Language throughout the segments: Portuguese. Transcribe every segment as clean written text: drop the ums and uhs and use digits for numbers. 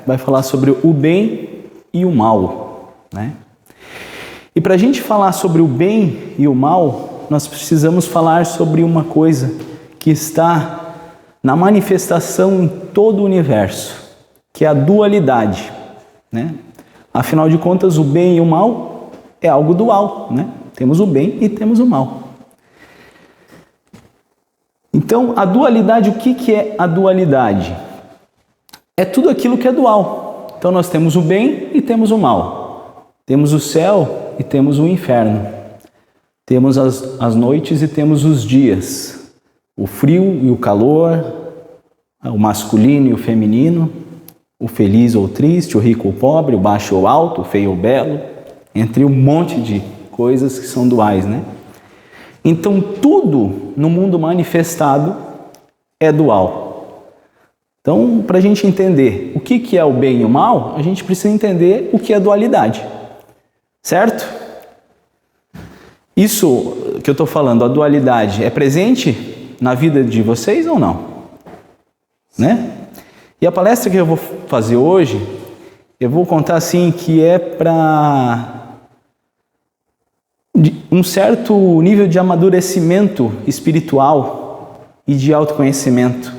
vai falar sobre o bem e o mal, né? E para a gente falar sobre o bem e o mal, nós precisamos falar sobre uma coisa que está na manifestação em todo o universo, que é a dualidade, né? Afinal de contas, o bem e o mal é algo dual, né? Temos o bem e temos o mal. Então, a dualidade, o que é a dualidade? É tudo aquilo que é dual. Então, nós temos o bem e temos o mal. Temos o céu e temos o inferno. Temos as noites e temos os dias. O frio e o calor, o masculino e o feminino, o feliz ou triste, o rico ou pobre, o baixo ou alto, o feio ou belo, entre um monte de coisas que são duais, né? Então, tudo no mundo manifestado é dual. Então, para a gente entender o que é o bem e o mal, a gente precisa entender o que é dualidade. Certo? Isso que eu estou falando, a dualidade, é presente na vida de vocês ou não? Né? E a palestra que eu vou fazer hoje, eu vou contar assim que é para um certo nível de amadurecimento espiritual e de autoconhecimento.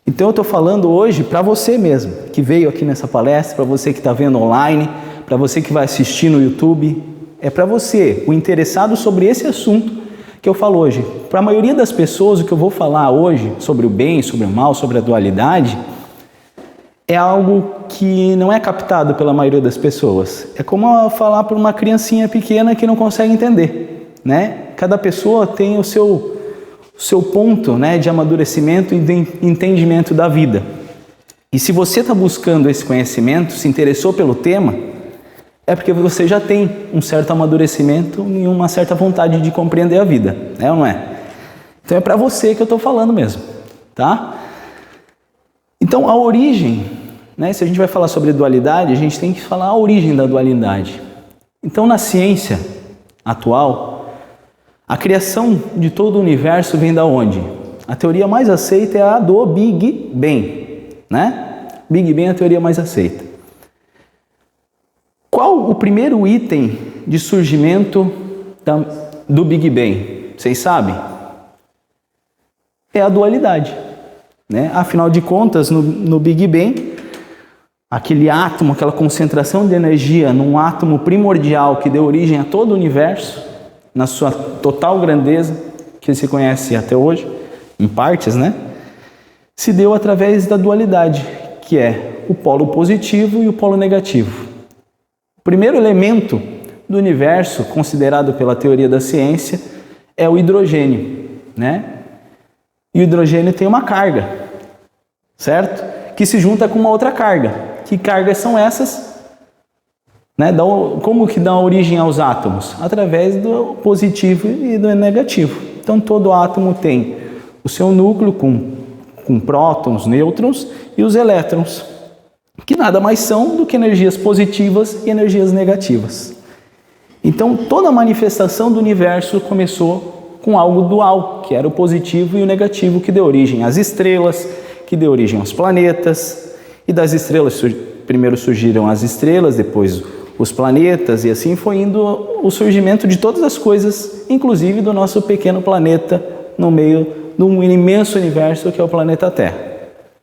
Então eu estou falando hoje para você mesmo, que veio aqui nessa palestra, para você que está vendo online, para você que vai assistir no YouTube, é para você, o interessado sobre esse assunto que eu falo hoje. Para a maioria das pessoas, o que eu vou falar hoje sobre o bem, sobre o mal, sobre a dualidade, é algo que não é captado pela maioria das pessoas. É como falar para uma criancinha pequena que não consegue entender, né? Cada pessoa tem o seu ponto, né, de amadurecimento e de entendimento da vida. E se você está buscando esse conhecimento, se interessou pelo tema, é porque você já tem um certo amadurecimento e uma certa vontade de compreender a vida, é ou não é? Então é para você que eu estou falando mesmo, tá? Então a origem, né, se a gente vai falar sobre dualidade, a gente tem que falar a origem da dualidade. Então na ciência atual, a criação de todo o universo vem da onde? A teoria mais aceita é a do Big Bang, né? Big Bang é a teoria mais aceita. Qual o primeiro item de surgimento do Big Bang? Vocês sabem? É a dualidade, né? Afinal de contas, no Big Bang, aquele átomo, aquela concentração de energia num átomo primordial que deu origem a todo o universo, na sua total grandeza, que se conhece até hoje, em partes, né? Se deu através da dualidade, que é o polo positivo e o polo negativo. O primeiro elemento do universo, considerado pela teoria da ciência, é o hidrogênio, né? E o hidrogênio tem uma carga, certo? Que se junta com uma outra carga. Que cargas são essas? Né? Como que dá origem aos átomos? Através do positivo e do negativo. Então todo átomo tem o seu núcleo com prótons, nêutrons e os elétrons, que nada mais são do que energias positivas e energias negativas. Então toda a manifestação do universo começou com algo dual, que era o positivo e o negativo, que deu origem às estrelas, que deu origem aos planetas, e das estrelas primeiro surgiram as estrelas, depois os planetas, e assim foi indo o surgimento de todas as coisas, inclusive do nosso pequeno planeta no meio de um imenso universo que é o planeta Terra,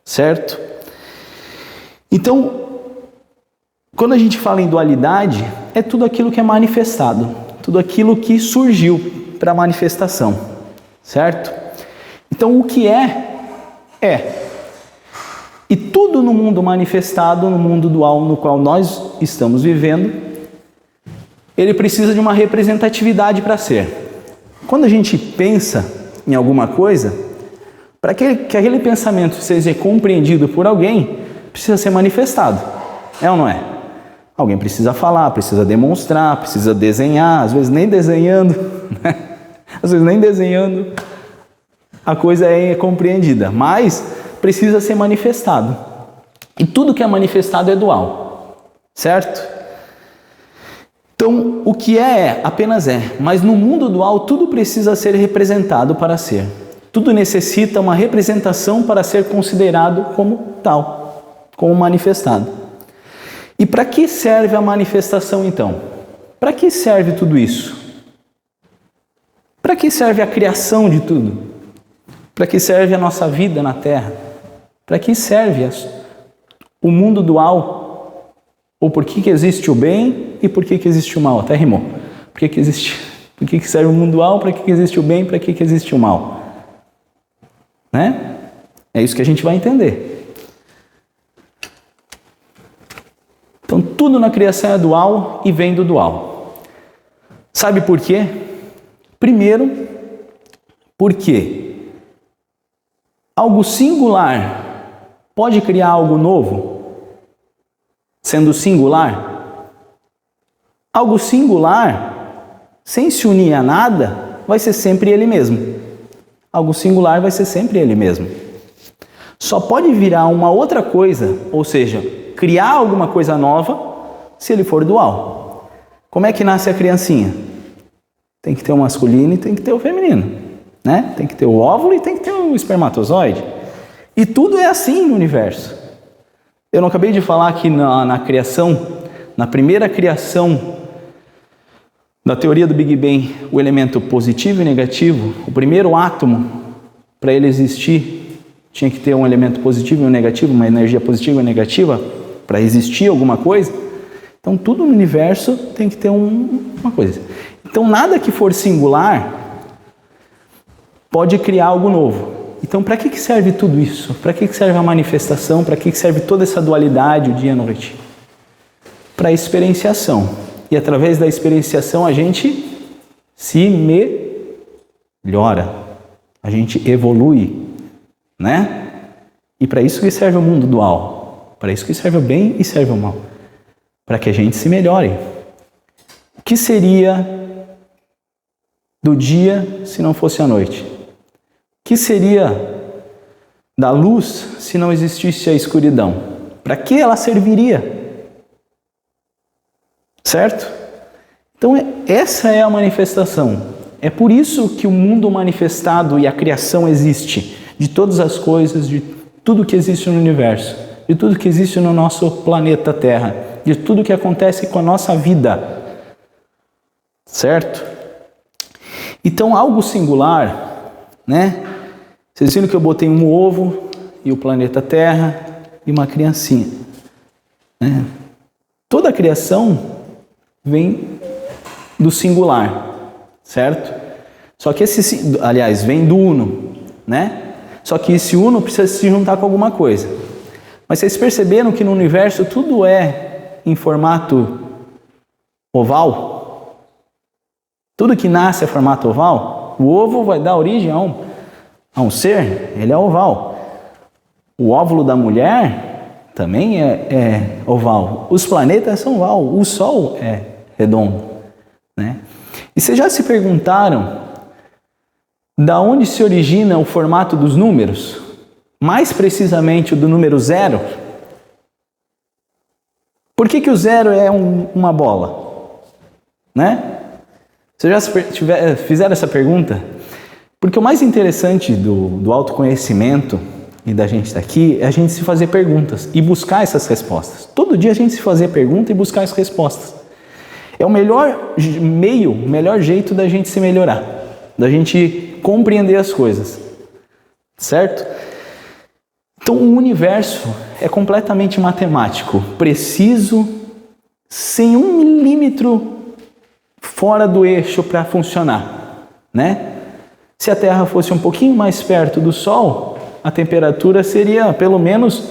certo? Então, quando a gente fala em dualidade, é tudo aquilo que é manifestado, tudo aquilo que surgiu para manifestação, certo? Então, o que é. E tudo no mundo manifestado, no mundo dual no qual nós estamos vivendo, ele precisa de uma representatividade para ser. Quando a gente pensa em alguma coisa, para que aquele pensamento seja compreendido por alguém, precisa ser manifestado. É ou não é? Alguém precisa falar, precisa demonstrar, precisa desenhar, às vezes nem desenhando, né? Às vezes nem desenhando a coisa é compreendida, mas precisa ser manifestado. E tudo que é manifestado é dual, certo? Então, o que apenas é, mas no mundo dual tudo precisa ser representado para ser. Tudo necessita uma representação para ser considerado como tal, como manifestado. E para que serve a manifestação então? Para que serve tudo isso? Para que serve a criação de tudo? Para que serve a nossa vida na Terra? Para que serve o mundo dual? Ou por que existe o bem e por que existe o mal? Até rimou. Por que serve o mundo dual? Para que existe o bem? Para que existe o mal? Né? É isso que a gente vai entender. Então tudo na criação é dual e vem do dual. Sabe por quê? Primeiro, porque algo singular pode criar algo novo, sendo singular. Algo singular, sem se unir a nada, vai ser sempre ele mesmo. Algo singular vai ser sempre ele mesmo. Só pode virar uma outra coisa, ou seja, criar alguma coisa nova, se ele for dual. Como é que nasce a criancinha? Tem que ter o masculino e tem que ter o feminino, né? Tem que ter o óvulo e tem que ter o espermatozoide. E tudo é assim no universo. Eu não acabei de falar que na criação, na primeira criação da teoria do Big Bang, o elemento positivo e negativo, o primeiro átomo, para ele existir, tinha que ter um elemento positivo e um negativo, uma energia positiva e negativa, para existir alguma coisa. Então tudo no universo tem que ter uma coisa. Então nada que for singular pode criar algo novo. Então para que serve tudo isso? Para que serve a manifestação? Para que serve toda essa dualidade, o dia e a noite? Para a experienciação. E através da experienciação a gente se melhora. A gente evolui, né? E para isso que serve o mundo dual. Para isso que serve o bem e serve o mal. Para que a gente se melhore. O que seria do dia se não fosse a noite? O que seria da luz se não existisse a escuridão? Para que ela serviria? Certo? Então essa é a manifestação. É por isso que o mundo manifestado e a criação existe. De todas as coisas, de tudo que existe no universo, de tudo que existe no nosso planeta Terra, de tudo que acontece com a nossa vida. Certo? Então algo singular, né? Vocês viram que eu botei um ovo e o planeta Terra e uma criancinha, né? Toda a criação vem do singular, certo? Só que vem do uno, né? Só que esse uno precisa se juntar com alguma coisa. Mas vocês perceberam que no universo tudo é em formato oval? Tudo que nasce é formato oval. O ovo vai dar origem a um ser, ele é oval. O óvulo da mulher também é oval. Os planetas são oval. O Sol é redondo, né? E vocês já se perguntaram da onde se origina o formato dos números? Mais precisamente o do número 0? Por que o 0 é uma bola? Né? Vocês já fizeram essa pergunta? Porque o mais interessante do autoconhecimento e da gente estar aqui é a gente se fazer perguntas e buscar essas respostas. Todo dia a gente se fazer pergunta e buscar as respostas. É o melhor meio, o melhor jeito da gente se melhorar, da gente compreender as coisas, certo? Então o universo é completamente matemático, preciso, sem 1 milímetro fora do eixo para funcionar, né? Se a Terra fosse um pouquinho mais perto do Sol, a temperatura seria pelo menos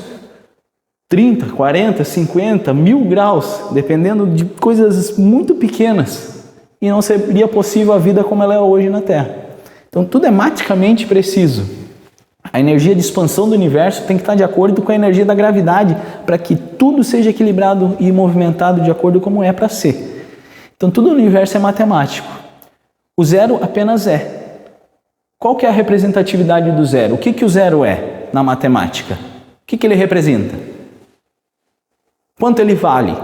30, 40, 50, 1000 graus, dependendo de coisas muito pequenas. E não seria possível a vida como ela é hoje na Terra. Então tudo é matematicamente preciso. A energia de expansão do universo tem que estar de acordo com a energia da gravidade para que tudo seja equilibrado e movimentado de acordo como é para ser. Então tudo no universo é matemático. O zero apenas é. Qual que é a representatividade do zero? O que o zero é na matemática? O que ele representa? Quanto ele vale,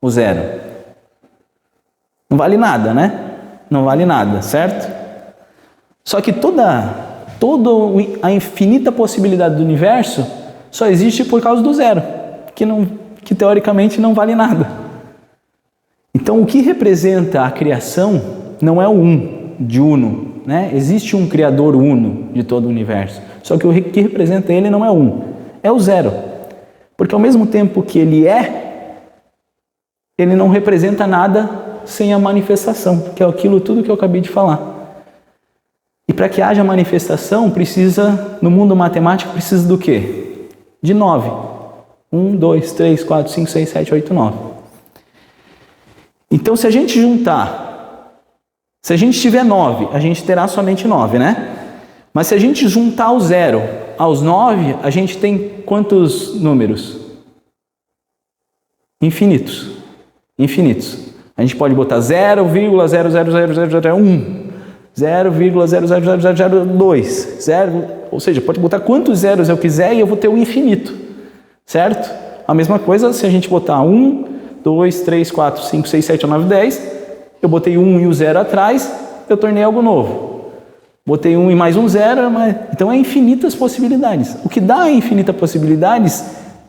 o zero? Não vale nada, né? Não vale nada, certo? Só que toda a infinita possibilidade do universo só existe por causa do zero, que que teoricamente não vale nada. Então, o que representa a criação não é o de uno, né? Existe um criador uno de todo o universo. Só que o que representa ele não é é o zero. Porque ao mesmo tempo que ele não representa nada sem a manifestação, que é aquilo tudo que eu acabei de falar. E para que haja manifestação, no mundo matemático, precisa do quê? De 9. 1, 2, 3, 4, 5, 6, 7, 8, 9. Então, se a gente tiver 9, a gente terá somente 9, né? Mas se a gente juntar o 0 aos 9, a gente tem quantos números? Infinitos. A gente pode botar 0,00001, 0,00002, ou seja, pode botar quantos zeros eu quiser e eu vou ter o infinito, certo? A mesma coisa se a gente botar 1, 2, 3, 4, 5, 6, 7, 9, 10, eu botei 1 e o 0 atrás, eu tornei algo novo. Botei 1 e mais um 0, então é infinitas possibilidades. O que dá infinitas possibilidades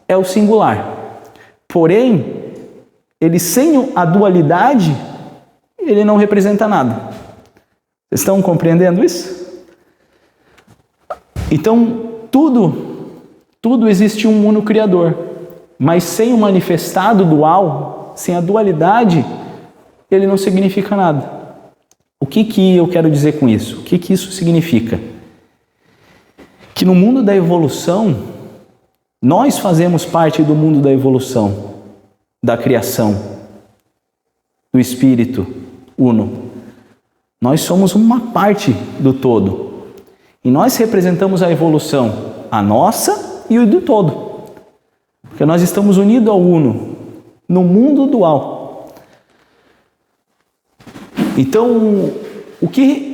é o singular. Porém, ele sem a dualidade, ele não representa nada. Vocês estão compreendendo isso? Então, tudo existe um uno criador, mas sem o manifestado dual, sem a dualidade, ele não significa nada. O que eu quero dizer com isso? O que isso significa? Que no mundo da evolução, nós fazemos parte do mundo da evolução, da criação, do Espírito Uno. Nós somos uma parte do todo. E nós representamos a evolução, a nossa e o do todo. Porque nós estamos unidos ao Uno, no mundo dual. Então,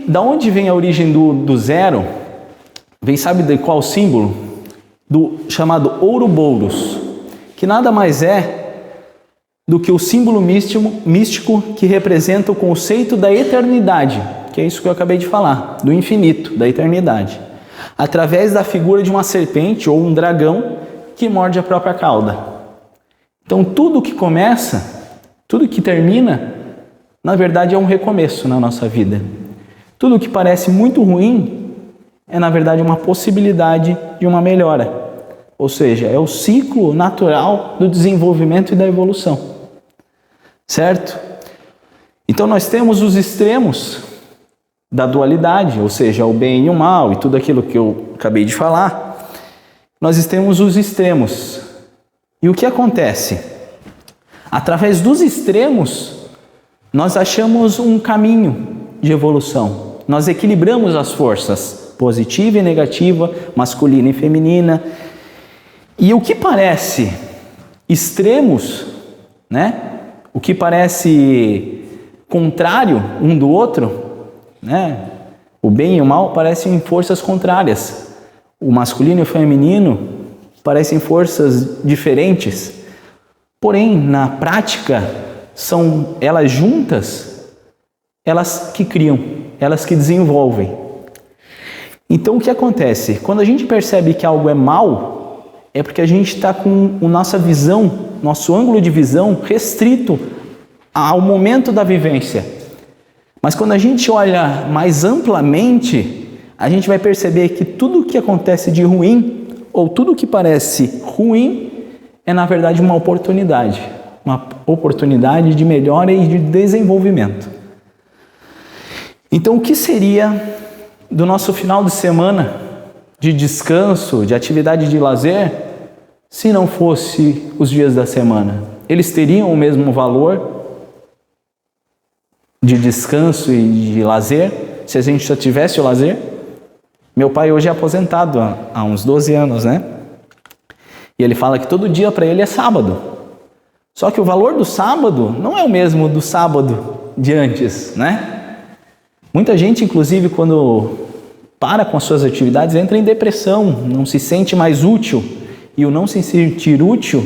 da onde vem a origem do zero? Vem, sabe de qual símbolo? Do chamado Ouroboros, que nada mais é do que o símbolo místico que representa o conceito da eternidade, que é isso que eu acabei de falar, do infinito, da eternidade, através da figura de uma serpente ou um dragão que morde a própria cauda. Então, tudo que começa, tudo que termina, na verdade é um recomeço na nossa vida. Tudo que parece muito ruim é, na verdade, uma possibilidade de uma melhora. Ou seja, é o ciclo natural do desenvolvimento e da evolução. Certo? Então nós temos os extremos da dualidade, ou seja, o bem e o mal e tudo aquilo que eu acabei de falar. Nós temos os extremos. E o que acontece? Através dos extremos, nós achamos um caminho de evolução. Nós equilibramos as forças, positiva e negativa, masculina e feminina. E o que parece extremos, né? O que parece contrário um do outro, né? O bem e o mal parecem forças contrárias. O masculino e o feminino parecem forças diferentes. Porém, na prática, são elas juntas, elas que criam, elas que desenvolvem. Então, o que acontece? Quando a gente percebe que algo é mal, é porque a gente está com a nossa visão, nosso ângulo de visão restrito ao momento da vivência. Mas quando a gente olha mais amplamente, a gente vai perceber que tudo o que acontece de ruim, ou tudo o que parece ruim, é na verdade uma oportunidade de melhora e de desenvolvimento. Então, o que seria do nosso final de semana de descanso, de atividade de lazer, se não fosse os dias da semana? Eles teriam o mesmo valor de descanso e de lazer se a gente só tivesse o lazer? Meu pai hoje é aposentado há uns 12 anos, né? E ele fala que todo dia para ele é sábado. Só que o valor do sábado não é o mesmo do sábado de antes, né? Muita gente, inclusive, quando para com as suas atividades, entra em depressão, não se sente mais útil. E o não se sentir útil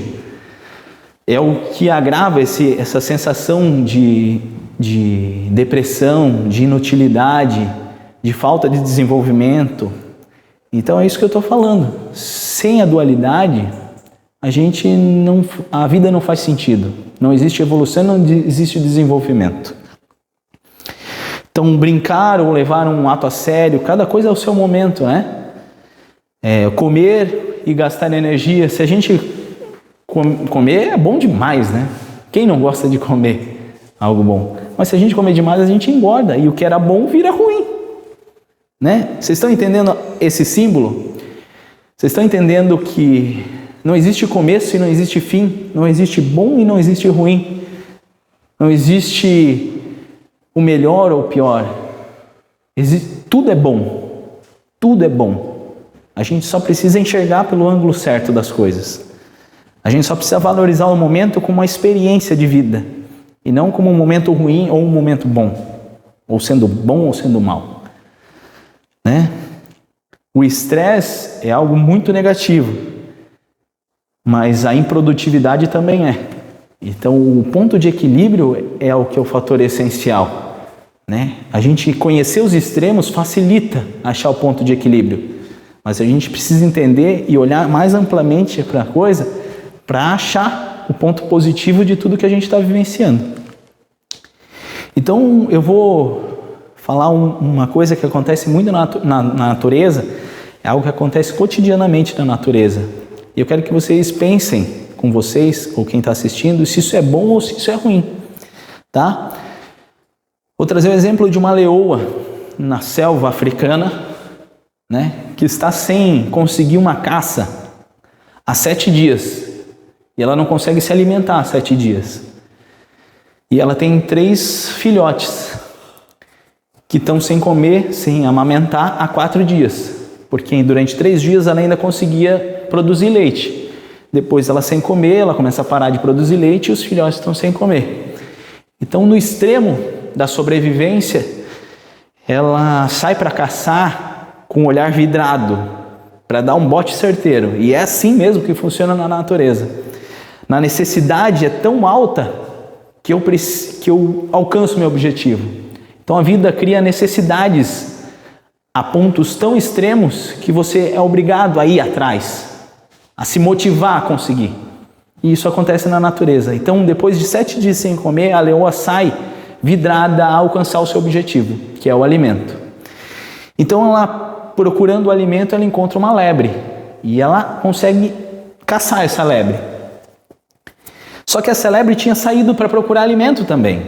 é o que agrava essa sensação de depressão, de inutilidade, de falta de desenvolvimento. Então é isso que eu estou falando. Sem a dualidade, a vida não faz sentido. Não existe evolução, não existe desenvolvimento. Então, brincar ou levar um ato a sério, cada coisa é o seu momento, né? Comer e gastar energia. Se a gente comer é bom demais, né? Quem não gosta de comer algo bom? Mas se a gente comer demais, a gente engorda. E o que era bom vira ruim, né? Vocês estão entendendo esse símbolo? Vocês estão entendendo que não existe começo e não existe fim? Não existe bom e não existe ruim? Não existe o melhor ou o pior? Tudo é bom. Tudo é bom. A gente só precisa enxergar pelo ângulo certo das coisas. A gente só precisa valorizar o momento como uma experiência de vida e não como um momento ruim ou um momento bom, ou sendo bom ou sendo mal, né? O estresse é algo muito negativo, mas a improdutividade também é. Então, o ponto de equilíbrio é o que é o fator essencial, né? A gente conhecer os extremos facilita achar o ponto de equilíbrio. Mas a gente precisa entender e olhar mais amplamente para a coisa para achar o ponto positivo de tudo que a gente está vivenciando. Então, eu vou falar uma coisa que acontece muito na natureza, é algo que acontece cotidianamente na natureza. E eu quero que vocês pensem com vocês, ou quem está assistindo, se isso é bom ou se isso é ruim, tá? Vou trazer o exemplo de uma leoa na selva africana, né, que está sem conseguir uma caça há 7 dias. E ela não consegue se alimentar há 7 dias. E ela tem 3 filhotes que estão sem comer, sem amamentar há 4 dias. Porque durante 3 dias ela ainda conseguia produzir leite. Depois ela sem comer, ela começa a parar de produzir leite e os filhotes estão sem comer. Então, no extremo da sobrevivência, ela sai para caçar com o olhar vidrado, para dar um bote certeiro. E é assim mesmo que funciona na natureza. Na necessidade é tão alta que eu alcanço meu objetivo. Então a vida cria necessidades a pontos tão extremos que você é obrigado a ir atrás, a se motivar a conseguir. E isso acontece na natureza. Então, depois de 7 dias sem comer, a leoa sai vidrada a alcançar o seu objetivo, que é o alimento. Então, ela procurando o alimento, ela encontra uma lebre e ela consegue caçar essa lebre. Só que essa lebre tinha saído para procurar alimento também.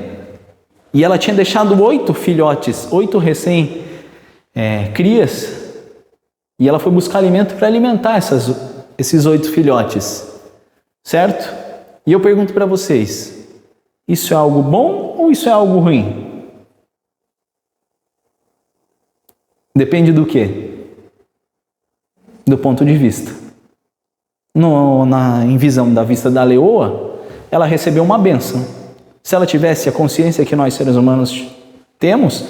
E ela tinha deixado 8 filhotes, 8 crias, e ela foi buscar alimento para alimentar esses 8 filhotes, certo? E eu pergunto para vocês, isso é algo bom ou isso é algo ruim? Depende do quê? Do ponto de vista. Em visão da vista da leoa, ela recebeu uma bênção. Se ela tivesse a consciência que nós seres humanos temos,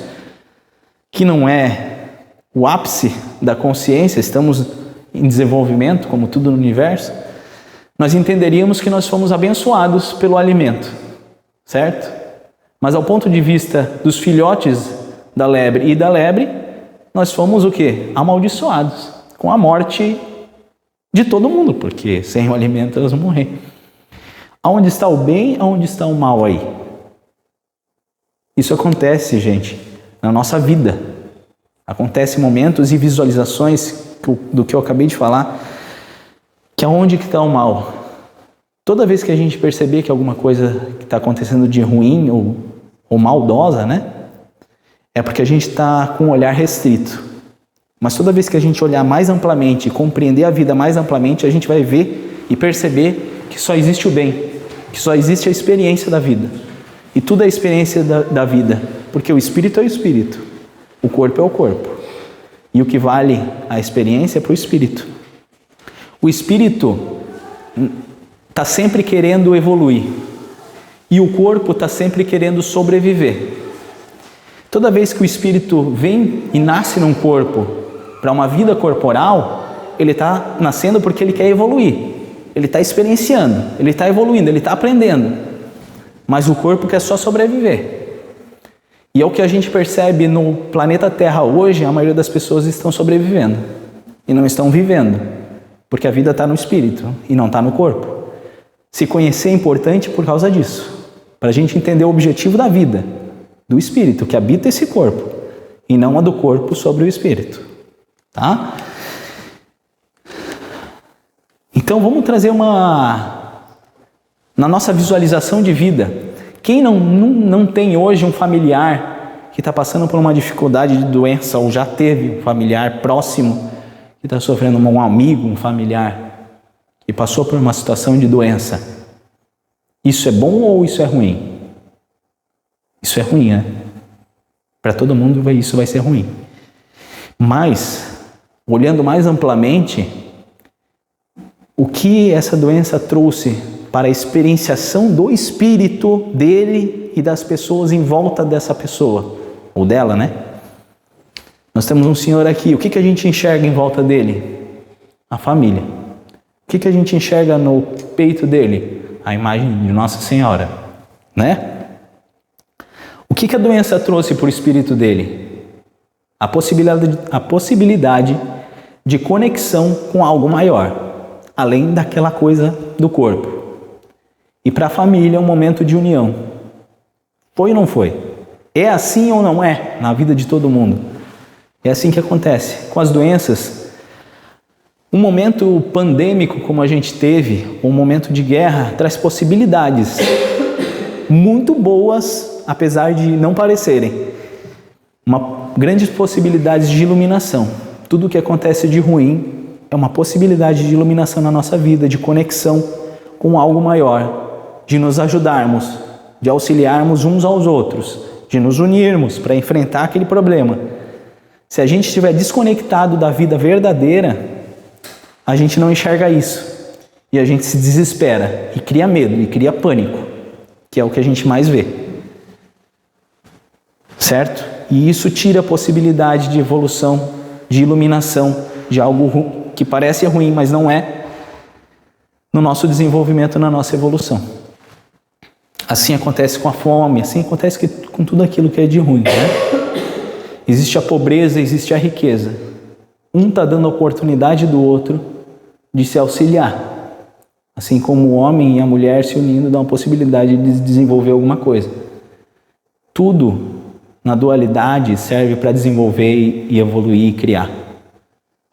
que não é o ápice da consciência, estamos em desenvolvimento, como tudo no universo, nós entenderíamos que nós fomos abençoados pelo alimento, certo? Mas ao ponto de vista dos filhotes da lebre e da lebre, nós fomos o quê? Amaldiçoados, com a morte de todo mundo, porque sem o alimento elas vão morrer. Aonde está o bem, aonde está o mal aí? Isso acontece, gente, na nossa vida. Acontece momentos e visualizações do que eu acabei de falar, que aonde que está o mal? Toda vez que a gente perceber que alguma coisa que está acontecendo de ruim ou maldosa, né? É porque a gente está com um olhar restrito. Mas toda vez que a gente olhar mais amplamente, compreender a vida mais amplamente, a gente vai ver e perceber que só existe o bem, que só existe a experiência da vida. E tudo é a experiência da vida, porque o espírito é o espírito, o corpo é o corpo. E o que vale a experiência é para o espírito. O espírito está sempre querendo evoluir e o corpo está sempre querendo sobreviver. Toda vez que o espírito vem e nasce num corpo para uma vida corporal, ele está nascendo porque ele quer evoluir. Ele está experienciando, ele está evoluindo, ele está aprendendo. Mas o corpo quer só sobreviver. E é o que a gente percebe no planeta Terra hoje, a maioria das pessoas estão sobrevivendo e não estão vivendo. Porque a vida está no espírito e não está no corpo. Se conhecer é importante por causa disso. Para a gente entender o objetivo da vida, do espírito, que habita esse corpo, e não a do corpo sobre o espírito. Tá? Então vamos trazer na nossa visualização de vida, quem não tem hoje um familiar que está passando por uma dificuldade de doença, ou já teve um familiar próximo que está sofrendo, um amigo, um familiar que passou por uma situação de doença, isso é bom ou isso é ruim? Isso é ruim, né? Para todo mundo isso vai ser ruim. Mas, olhando mais amplamente, o que essa doença trouxe para a experienciação do espírito dele e das pessoas em volta dessa pessoa, ou dela, né? Nós temos um senhor aqui, o que a gente enxerga em volta dele? A família. O que a gente enxerga no peito dele? A imagem de Nossa Senhora, né? O que a doença trouxe para o espírito dele? A possibilidade de conexão com algo maior, além daquela coisa do corpo. E para a família, um momento de união. Foi ou não foi? É assim ou não é na vida de todo mundo? É assim que acontece. Com as doenças, um momento pandêmico como a gente teve, um momento de guerra, traz possibilidades muito boas, apesar de não parecerem. Grandes possibilidades de iluminação. Tudo o que acontece de ruim é uma possibilidade de iluminação na nossa vida, de conexão com algo maior, de nos ajudarmos, de auxiliarmos uns aos outros, de nos unirmos para enfrentar aquele problema. Se a gente estiver desconectado da vida verdadeira, a gente não enxerga isso. E a gente se desespera e cria medo e cria pânico, que é o que a gente mais vê. Certo? E isso tira a possibilidade de evolução, de iluminação, de algo que parece ruim, mas não é, no nosso desenvolvimento, na nossa evolução. Assim acontece com a fome, assim acontece com tudo aquilo que é de ruim, né? Existe a pobreza, existe a riqueza. Um está dando a oportunidade do outro de se auxiliar. Assim como o homem e a mulher se unindo dão a possibilidade de desenvolver alguma coisa. Tudo na dualidade serve para desenvolver e evoluir e criar.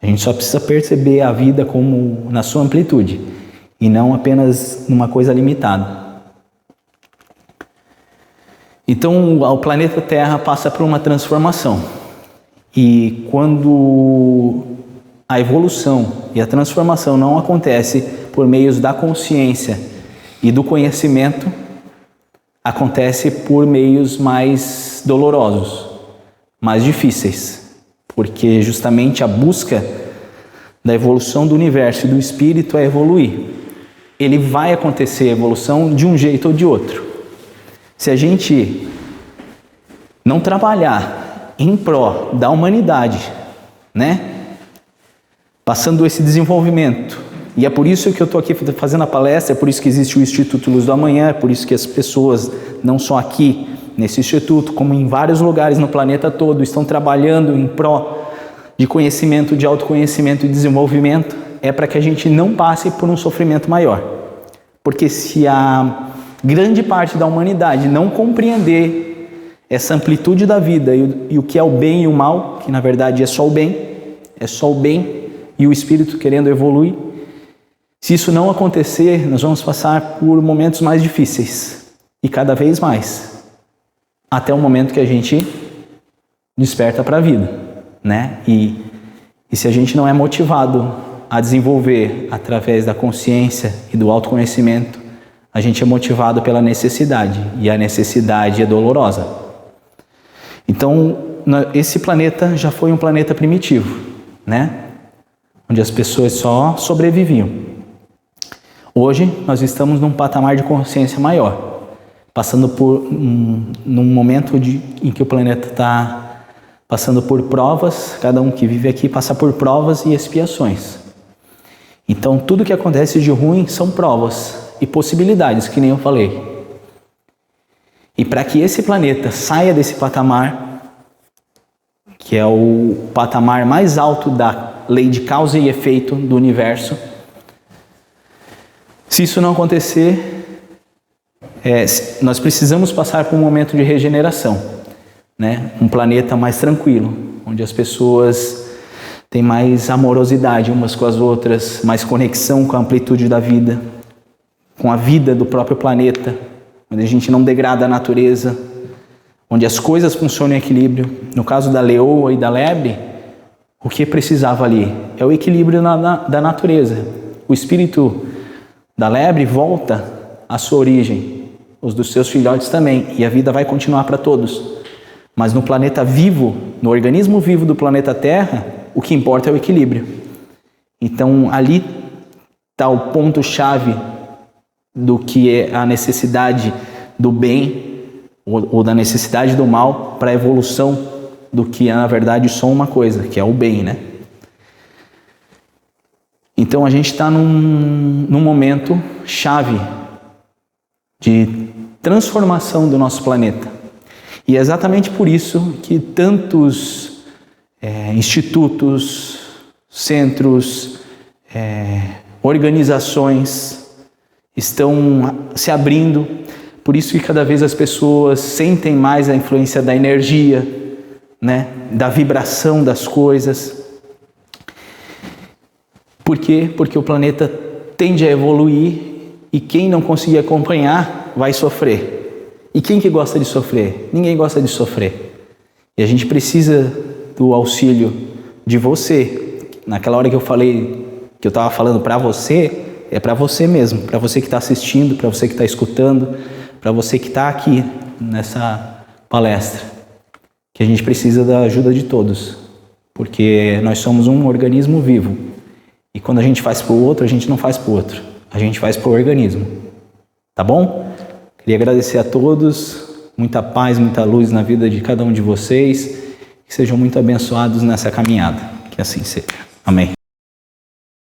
A gente só precisa perceber a vida como na sua amplitude e não apenas numa coisa limitada. Então, o planeta Terra passa por uma transformação. E quando a evolução e a transformação não acontece por meios da consciência e do conhecimento, acontece por meios mais dolorosos, mais difíceis, porque justamente a busca da evolução do universo e do espírito é evoluir. Ele vai acontecer a evolução de um jeito ou de outro. Se a gente não trabalhar em pró da humanidade, né? Passando esse desenvolvimento. E é por isso que eu estou aqui fazendo a palestra, é por isso que existe o Instituto Luz do Amanhã, é por isso que as pessoas, não só aqui nesse instituto, como em vários lugares no planeta todo, estão trabalhando em pró de conhecimento, de autoconhecimento e desenvolvimento, é para que a gente não passe por um sofrimento maior. Porque se a grande parte da humanidade não compreender essa amplitude da vida e o que é o bem e o mal, que na verdade é só o bem e o espírito querendo evoluir, se isso não acontecer, nós vamos passar por momentos mais difíceis e cada vez mais, até o momento que a gente desperta para a vida, né? E se a gente não é motivado a desenvolver através da consciência e do autoconhecimento, a gente é motivado pela necessidade, e a necessidade é dolorosa. Então, esse planeta já foi um planeta primitivo, né? Onde as pessoas só sobreviviam. Hoje, nós estamos num patamar de consciência maior, passando por num momento em que o planeta está passando por provas, cada um que vive aqui passa por provas e expiações. Então, tudo que acontece de ruim são provas e possibilidades, que nem eu falei. E para que esse planeta saia desse patamar, que é o patamar mais alto da lei de causa e efeito do universo, Se isso não acontecer, nós precisamos passar por um momento de regeneração, né? Um planeta mais tranquilo, onde as pessoas têm mais amorosidade umas com as outras, mais conexão com a amplitude da vida, com a vida do próprio planeta, onde a gente não degrada a natureza, onde as coisas funcionam em equilíbrio. No caso da leoa e da lebre, o que precisava ali é o equilíbrio da natureza. O espírito da lebre volta à sua origem, os dos seus filhotes também, e a vida vai continuar para todos. Mas no planeta vivo, no organismo vivo do planeta Terra, o que importa é o equilíbrio. Então ali está o ponto-chave do que é a necessidade do bem ou da necessidade do mal para a evolução do que é, na verdade, só uma coisa, que é o bem, né? Então a gente está num momento chave de transformação do nosso planeta. E é exatamente por isso que tantos institutos, centros, organizações estão se abrindo. Por isso que cada vez as pessoas sentem mais a influência da energia, né? Da vibração das coisas. Por quê? Porque o planeta tende a evoluir e quem não conseguir acompanhar vai sofrer. E quem que gosta de sofrer? Ninguém gosta de sofrer. E a gente precisa do auxílio de você. Naquela hora que eu falei, que eu estava falando para você, é para você mesmo, para você que está assistindo, para você que está escutando, para você que está aqui nessa palestra, que a gente precisa da ajuda de todos, porque nós somos um organismo vivo, e quando a gente faz para o outro, a gente não faz para o outro, a gente faz para o organismo, tá bom? Queria agradecer a todos, muita paz, muita luz na vida de cada um de vocês, que sejam muito abençoados nessa caminhada, que assim seja. Amém.